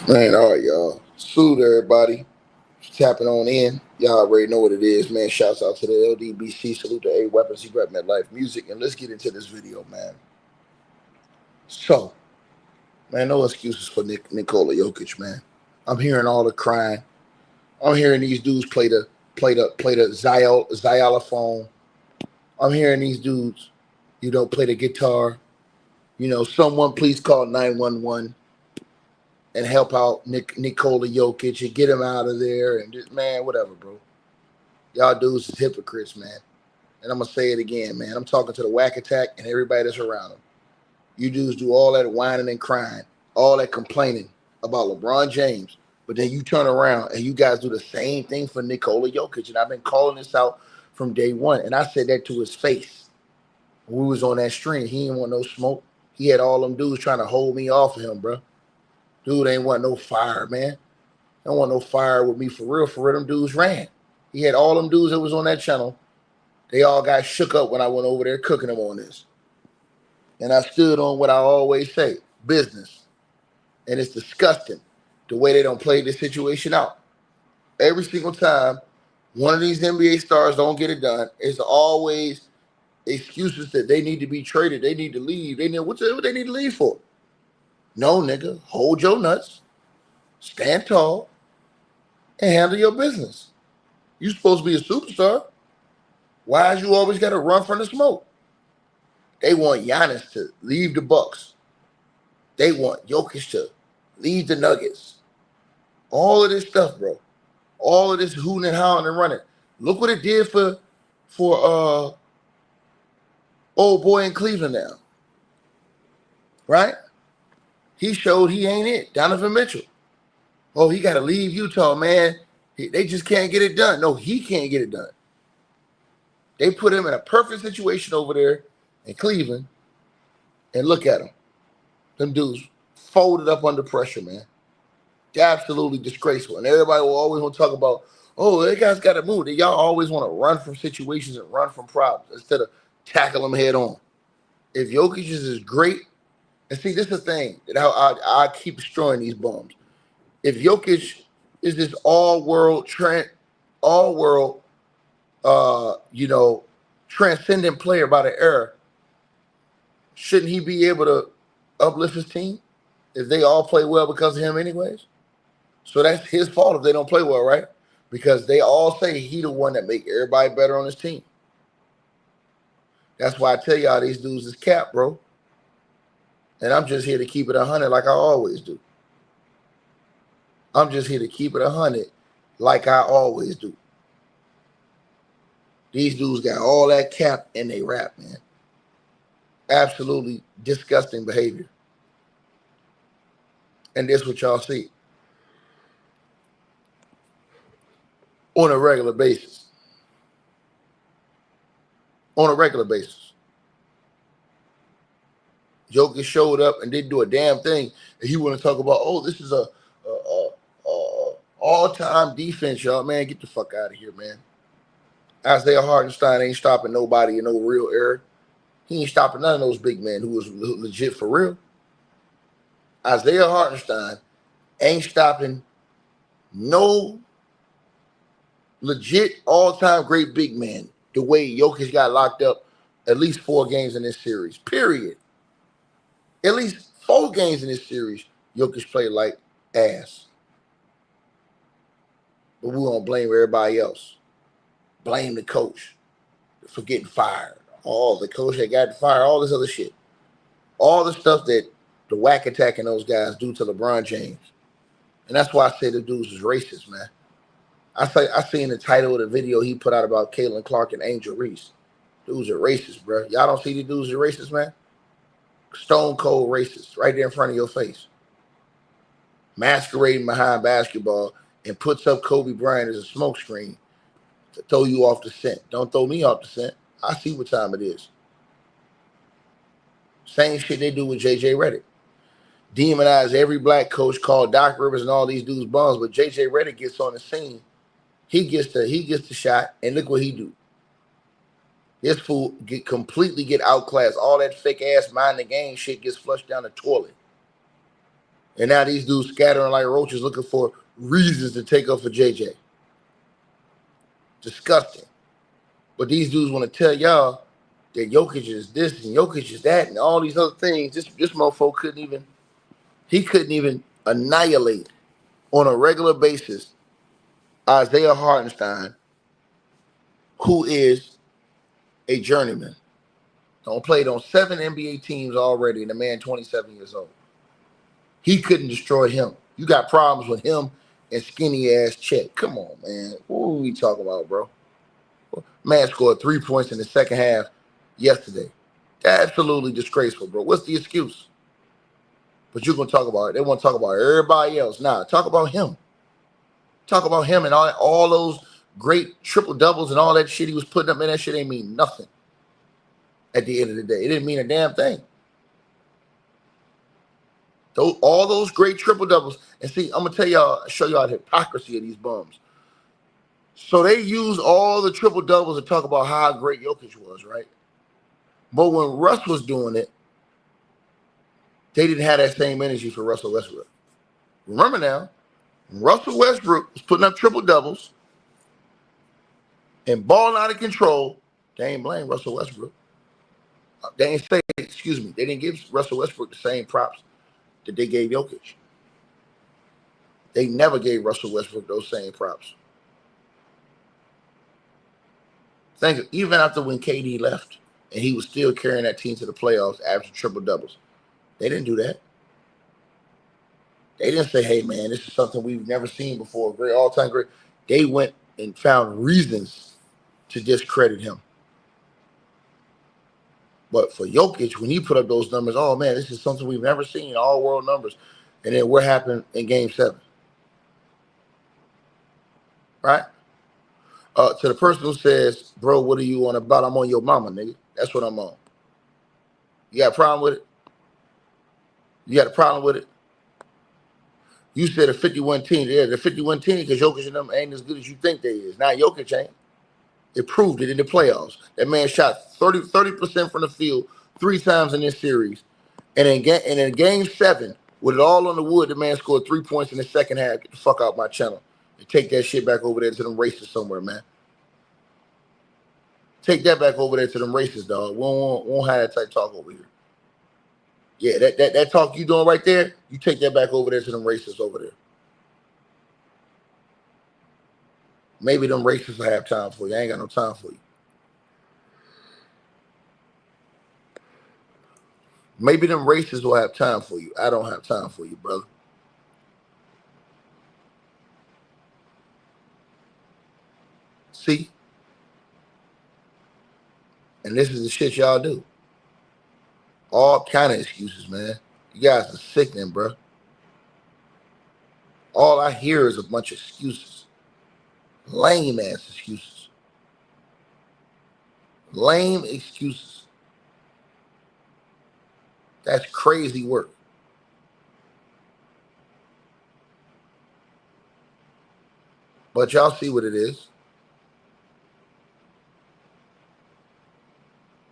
Man, all right, y'all. Salute everybody. Tapping on in. Y'all already know what it is, man. Shouts out to the LDBC. Salute to A Weapons. He rep Life Music. And let's get into this video, man. So, man, no excuses for Nikola Jokic, man. I'm hearing all the crying. I'm hearing these dudes play the xylophone. I'm hearing these dudes, play the guitar. Someone please call 911 and help out Nikola Jokic and get him out of there. And just, man, whatever, bro. Y'all dudes is hypocrites, man. And I'm going to say it again, man. I'm talking to the whack attack and everybody that's around him. You dudes do all that whining and crying, all that complaining about LeBron James. But then you turn around and you guys do the same thing for Nikola Jokic. And I've been calling this out from day one. And I said that to his face. When we was on that stream, he didn't want no smoke. He had all them dudes trying to hold me off of him, bro. Dude ain't want no fire, man. Don't want no fire with me for real. For real, them dudes ran. He had all them dudes that was on that channel. They all got shook up when I went over there cooking them on this. And I stood on what I always say, business. And it's disgusting the way they don't play this situation out. Every single time one of these NBA stars don't get it done, it's always excuses that they need to be traded. They need to leave. What they need to leave for? No, nigga. Hold your nuts. Stand tall. And handle your business. You supposed to be a superstar. Why is you always got to run from the smoke? They want Giannis to leave the Bucks. They want Jokic to leave the Nuggets. All of this stuff, bro. All of this hooting and howling and running. Look what it did for old boy in Cleveland now. Right? He showed he ain't it. Donovan Mitchell. Oh, he got to leave Utah, man. They just can't get it done. No, he can't get it done. They put him in a perfect situation over there in Cleveland, and look at him. Them dudes folded up under pressure, man. They're absolutely disgraceful. And everybody will always want to talk about, oh, they guys got to move. Y'all always want to run from situations and run from problems instead of tackle them head on. If Jokic is great, and see, this is the thing that I keep destroying these bums. If Jokic is this all-world, transcendent player by the era, shouldn't he be able to uplift his team if they all play well because of him anyways? So that's his fault if they don't play well, right? Because they all say he the one that make everybody better on his team. That's why I tell y'all these dudes is cap, bro. And I'm just here to keep it 100 like I always do. I'm just here to keep it 100 like I always do. These dudes got all that cap and they rap, man. Absolutely disgusting behavior. And this what y'all see on a regular basis. On a regular basis. Jokic showed up and didn't do a damn thing. And he want to talk about, oh, this is a all-time defense, y'all. Man, get the fuck out of here, man. Isaiah Hartenstein ain't stopping nobody in no real era. He ain't stopping none of those big men who was legit for real. Isaiah Hartenstein ain't stopping no legit all-time great big man the way Jokic got locked up at least 4 games in this series, period. At least 4 games in this series, Jokic played like ass. But we're going to blame everybody else. Blame the coach for getting fired. The coach that got fired, all this other shit. All the stuff that the whack attacking those guys do to LeBron James. And that's why I say the dudes is racist, man. I seen the title of the video he put out about Caitlin Clark and Angel Reese. Dudes are racist, bro. Y'all don't see these dudes are racist, man? Stone cold racist right there in front of your face. Masquerading behind basketball and puts up Kobe Bryant as a smokescreen to throw you off the scent. Don't throw me off the scent. I see what time it is. Same shit they do with JJ Redick. Demonize every black coach, called Doc Rivers and all these dudes bums, but JJ Redick gets on the scene. He gets the shot, and look what he do. This fool completely get outclassed. All that fake ass mind the game shit gets flushed down the toilet. And now these dudes scattering like roaches looking for reasons to take up for JJ. Disgusting. But these dudes want to tell y'all that Jokic is this and Jokic is that and all these other things. This motherfucker couldn't even annihilate on a regular basis Isaiah Hartenstein, who is a journeyman. Don't played on 7 NBA teams already, and the man 27 years old. He couldn't destroy him. You got problems with him and skinny ass Chet. Come on, man. What are we talking about, bro? Man scored 3 points in the second half yesterday. Absolutely disgraceful, bro. What's the excuse? But you're gonna talk about it. They want to talk about everybody else. Nah, talk about him. Talk about him and all those great triple doubles and all that shit he was putting up. Man, that shit ain't mean nothing. At the end of the day, it didn't mean a damn thing. All those great triple doubles, and see, I'm gonna show y'all the hypocrisy of these bums. So they use all the triple doubles to talk about how great Jokic was, right? But when Russ was doing it, they didn't have that same energy for Russell Westbrook. Remember now, Russell Westbrook was putting up triple doubles and balling out of control. They ain't blame Russell Westbrook. They ain't say, excuse me, they didn't give Russell Westbrook the same props that they gave Jokic. They never gave Russell Westbrook those same props. Think even after when KD left and he was still carrying that team to the playoffs after triple doubles, they didn't do that. They didn't say, hey, man, this is something we've never seen before. Great, all-time great. They went and found reasons to discredit him. But for Jokic, when he put up those numbers, oh, man, this is something we've never seen, all-world numbers. And then what happened in Game 7? Right? To the person who says, bro, what are you on about? I'm on your mama, nigga. That's what I'm on. You got a problem with it? You got a problem with it? You said a 51 team. Yeah, the 51 team because Jokic and them ain't as good as you think they is. Now Jokic ain't. It proved it in the playoffs. That man shot 30% from the field 3 times in this series. And in game 7, with it all on the wood, the man scored 3 points in the second half. Get the fuck out my channel. And take that shit back over there to them races somewhere, man. Take that back over there to them races, dog. We won't have that type talk over here. Yeah, that talk you doing right there, you take that back over there to them races over there. Maybe them races will have time for you. I ain't got no time for you. Maybe them races will have time for you. I don't have time for you, brother. See? And this is the shit y'all do. All kind of excuses, man. You guys are sickening, bro. All I hear is a bunch of excuses. Lame ass excuses. Lame excuses. That's crazy work. But y'all see what it is.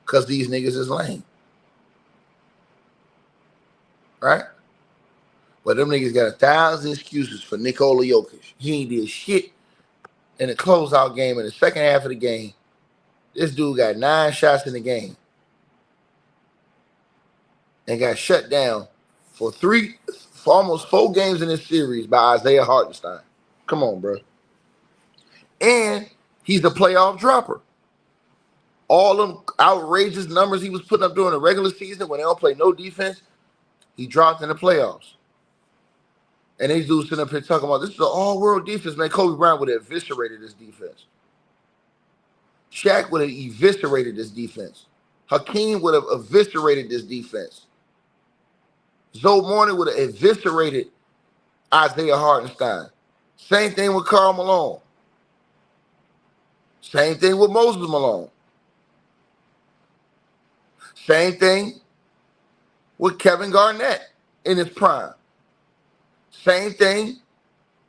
Because these niggas is lame. Right? But them niggas got 1,000 excuses for Nikola Jokic. He ain't did shit in the closeout game in the second half of the game. This dude got 9 shots in the game and got shut down for almost 4 games in this series by Isaiah Hartenstein. Come on, bro. And he's a playoff dropper. All them outrageous numbers he was putting up during the regular season when they don't play no defense, he dropped in the playoffs. And these dudes sitting up here talking about this is an all-world defense, man. Kobe Bryant would have eviscerated this defense. Shaq would have eviscerated this defense. Hakeem would have eviscerated this defense. Zoe Morning would have eviscerated Isaiah Hartenstein. Same thing with Karl Malone. Same thing with Moses Malone. Same thing with Kevin Garnett in his prime. Same thing.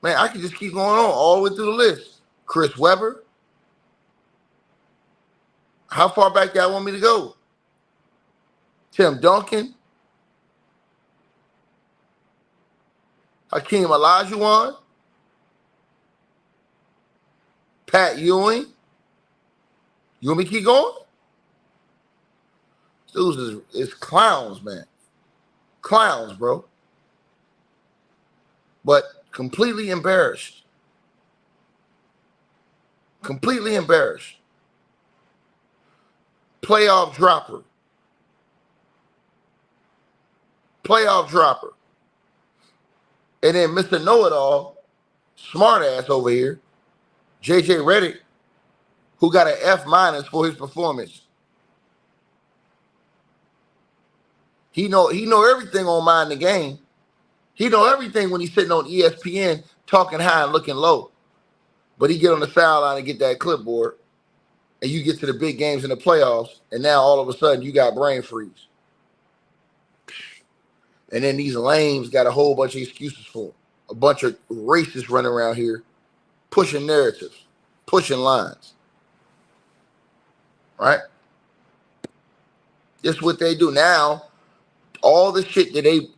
Man, I can just keep going on all the way through the list. Chris Webber. How far back y'all want me to go? Tim Duncan. Hakeem Olajuwon, Pat Ewing. You want me to keep going? Dudes is clowns, man. Clowns, bro. But completely embarrassed. Completely embarrassed. Playoff dropper. Playoff dropper. And then Mr. Know-It-All, smart ass over here, JJ Redick, who got an F- for his performance. He know everything on Mind the Game. He know everything when he's sitting on ESPN talking high and looking low. But he get on the sideline and get that clipboard, and you get to the big games in the playoffs, and now all of a sudden you got brain freeze. And then these lames got a whole bunch of excuses for him. A bunch of racists running around here pushing narratives, pushing lines. Right? This is what they do now. All the shit that they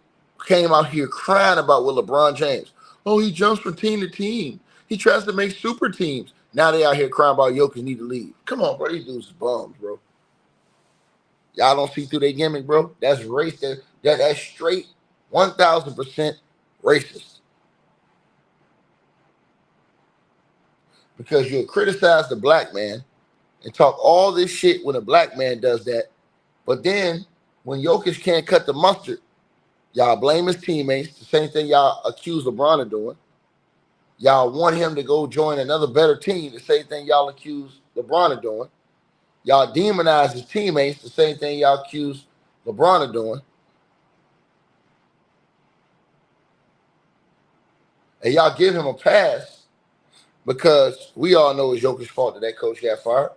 came out here crying about with LeBron James. Oh, he jumps from team to team. He tries to make super teams. Now they out here crying about Jokic need to leave. Come on, bro. These dudes is bums, bro. Y'all don't see through their gimmick, bro. That's racist. That's straight 1,000% racist. Because you'll criticize the black man and talk all this shit when a black man does that. But then when Jokic can't cut the mustard, y'all blame his teammates. The same thing y'all accuse LeBron of doing. Y'all want him to go join another better team. The same thing y'all accuse LeBron of doing. Y'all demonize his teammates. The same thing y'all accuse LeBron of doing. And y'all give him a pass because we all know it's Jokic's fault that coach got fired.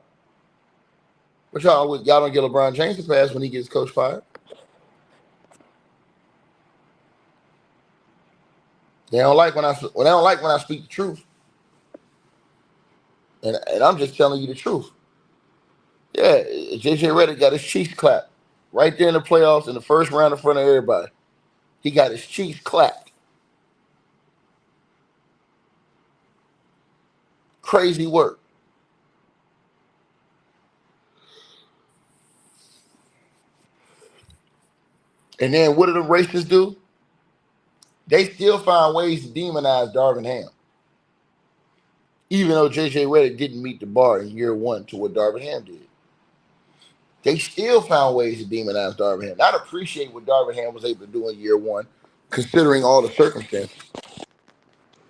But y'all don't give LeBron James a pass when he gets coach fired. They don't like when I speak the truth. And I'm just telling you the truth. Yeah, JJ Redick got his cheeks clapped right there in the playoffs in the first round in front of everybody. He got his cheeks clapped. Crazy work. And then what do the racists do? They still find ways to demonize Darvin Ham. Even though JJ Redick didn't meet the bar in year one to what Darvin Ham did. They still found ways to demonize Darvin Ham. Not appreciate what Darvin Ham was able to do in year one, considering all the circumstances.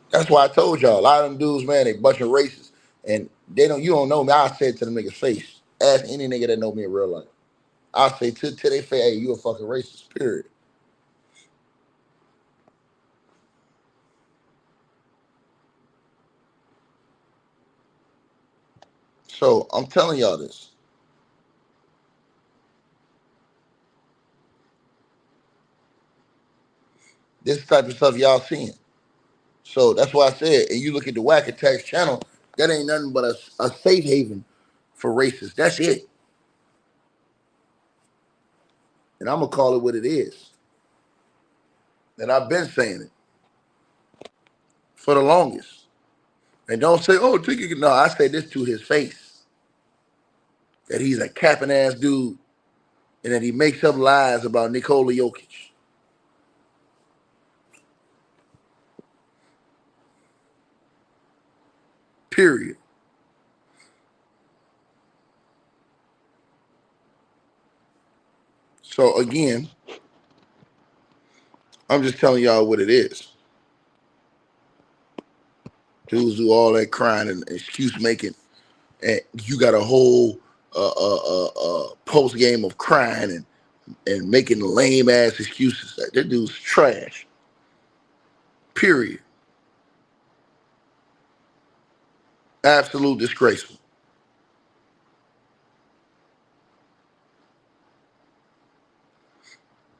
That's why I told y'all, a lot of them dudes, man, they bunch of racists. And you don't know me. I say it to the nigga's face. Ask any nigga that know me in real life. I say to their face, hey, you a fucking racist, period. So I'm telling y'all this. This type of stuff y'all seeing. So that's why I said, and you look at the Whack Attacks channel, that ain't nothing but a safe haven for racists. That's it. And I'm going to call it what it is. And I've been saying it for the longest. And don't say, oh, no, I say this to his face. That he's a capping ass dude and that he makes up lies about Nikola Jokic. Period. So again, I'm just telling y'all what it is. Dudes do all that crying and excuse making, and you got a whole post game of crying and making lame ass excuses. That dude's trash. Period. Absolute disgraceful.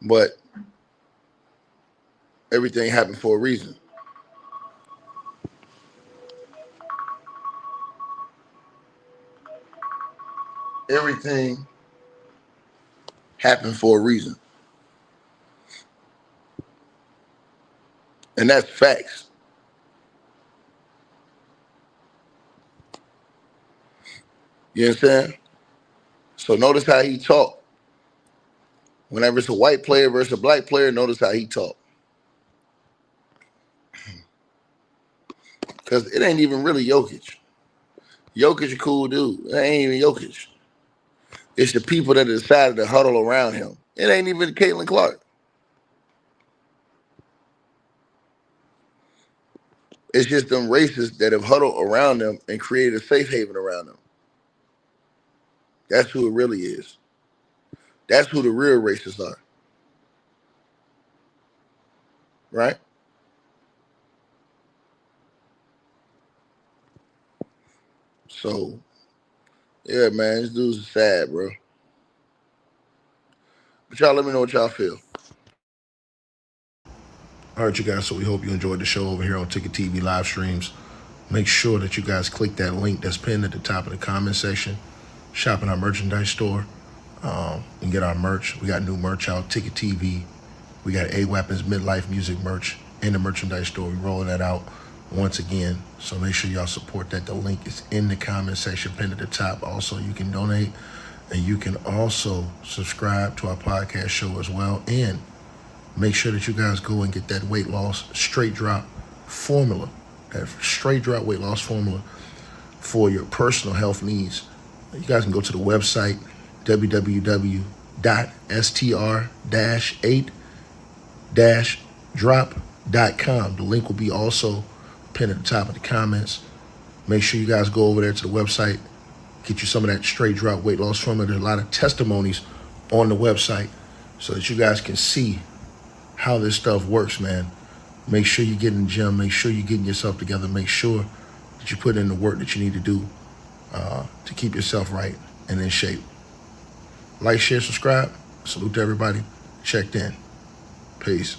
But everything happened for a reason. Everything happened for a reason. And that's facts. You understand? So notice how he talk. Whenever it's a white player versus a black player, notice how he talk. Because it ain't even really Jokic. Jokic a cool dude. It ain't even Jokic. It's the people that decided to huddle around him. It ain't even Caitlin Clark. It's just them racists that have huddled around them and created a safe haven around them. That's who it really is. That's who the real racists are. Right? So, yeah, man, this dude's sad, bro. But y'all let me know what y'all feel. All right, you guys, so we hope you enjoyed the show over here on Ticket TV live streams. Make sure that you guys click that link that's pinned at the top of the comment section. Shop in our merchandise store and get our merch. We got new merch out, Ticket TV. We got A Weapons Midlife Music merch in the merchandise store. We rolling that out once again. So make sure y'all support that. The link is in the comment section pinned at the top. Also, you can donate and you can also subscribe to our podcast show as well. And make sure that you guys go and get that weight loss straight drop formula, that straight drop weight loss formula for your personal health needs. You guys can go to the website, www.str-8-drop.com. The link will be also pinned at the top of the comments. Make sure you guys go over there to the website, get you some of that straight drop weight loss formula. There's a lot of testimonies on the website so that you guys can see how this stuff works, man. Make sure you get in the gym. Make sure you're getting yourself together. Make sure that you put in the work that you need to do to keep yourself right and in shape. Like, share, subscribe. Salute to everybody. Checked in. Peace.